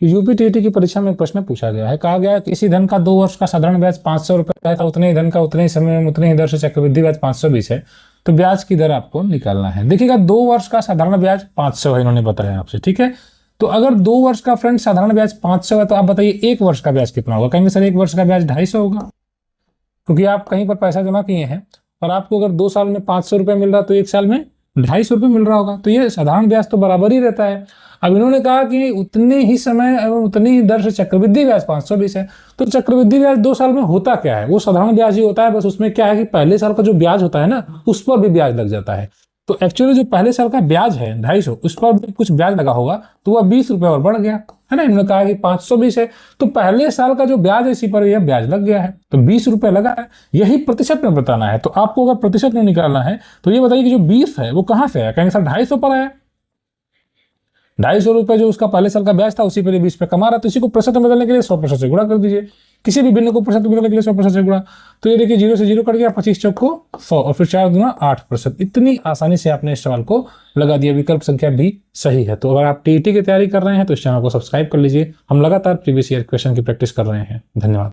UP TET की परीक्षा में एक प्रश्न पूछा गया है, कहा गया है किसी धन का 2 वर्ष का साधारण ब्याज 500 रुपए है, उतने ही धन का उतने ही समय में उतनी ही दर से चक्रवृद्धि ब्याज 520 है, तो ब्याज की दर आपको निकालना है। देखिएगा 2 वर्ष का साधारण ब्याज 500 है, इन्होंने बताया आपसे, ठीक है। तो अगर 2 वर्ष का फ्रेंड साधारण ब्याज 500 है, तो आप बताइए 1 वर्ष का ब्याज कितना होगा? कहेंगे सर 1 वर्ष का ब्याज 250 होगा, क्योंकि आप कहीं पर पैसा जमा किए हैं और आपको अगर 2 साल में 500 रुपये मिल रहा है तो 1 साल में 250 रुपये मिल रहा होगा, तो ये साधारण ब्याज तो बराबर ही रहता है। अब इन्होंने कहा कि उतने ही समय एवं उतनी ही दर से चक्रवृद्धि ब्याज 520 है, तो चक्रवृद्धि ब्याज 2 साल में होता क्या है? वो साधारण ब्याज ही होता है, बस उसमें क्या है कि पहले साल का जो ब्याज होता है ना, उस पर भी ब्याज लग जाता है। तो एक्चुअली जो पहले साल का ब्याज है 250, उस पर भी कुछ ब्याज लगा होगा, तो वह 20 रुपये और बढ़ गया है ना। इन्होंने कहा कि 520 है, तो पहले साल का जो ब्याज है इसी पर यह ब्याज लग गया है, तो 20 रुपये लगा है। यही प्रतिशत में बताना है, तो आपको अगर प्रतिशत में निकालना है तो ये बताइए कि जो 20 है वो कहाँ से है? कहेंगे सर 250 पर है, 250 रुपये जो उसका पहले साल का ब्याज था उसी पर 20 रुपये कमा रहा है, तो इसी को प्रतिशत में बदलने के लिए 100% से गुणा कर दीजिए। किसी भी भिन्न को प्रतिशत में बदलने के लिए 100% से गुणा, तो ये देखिए 0 से 0 कट गया, 25 चौक को 100 और फिर 4 दूना 8%। इतनी आसानी से आपने इस सवाल को लगा दिया, विकल्प संख्या भी सही है। तो अगर आप टीईटी की तैयारी कर रहे हैं तो इस चैनल को सब्सक्राइब कर लीजिए, हम लगातार प्रीवियस ईयर क्वेश्चन की प्रैक्टिस कर रहे हैं। धन्यवाद।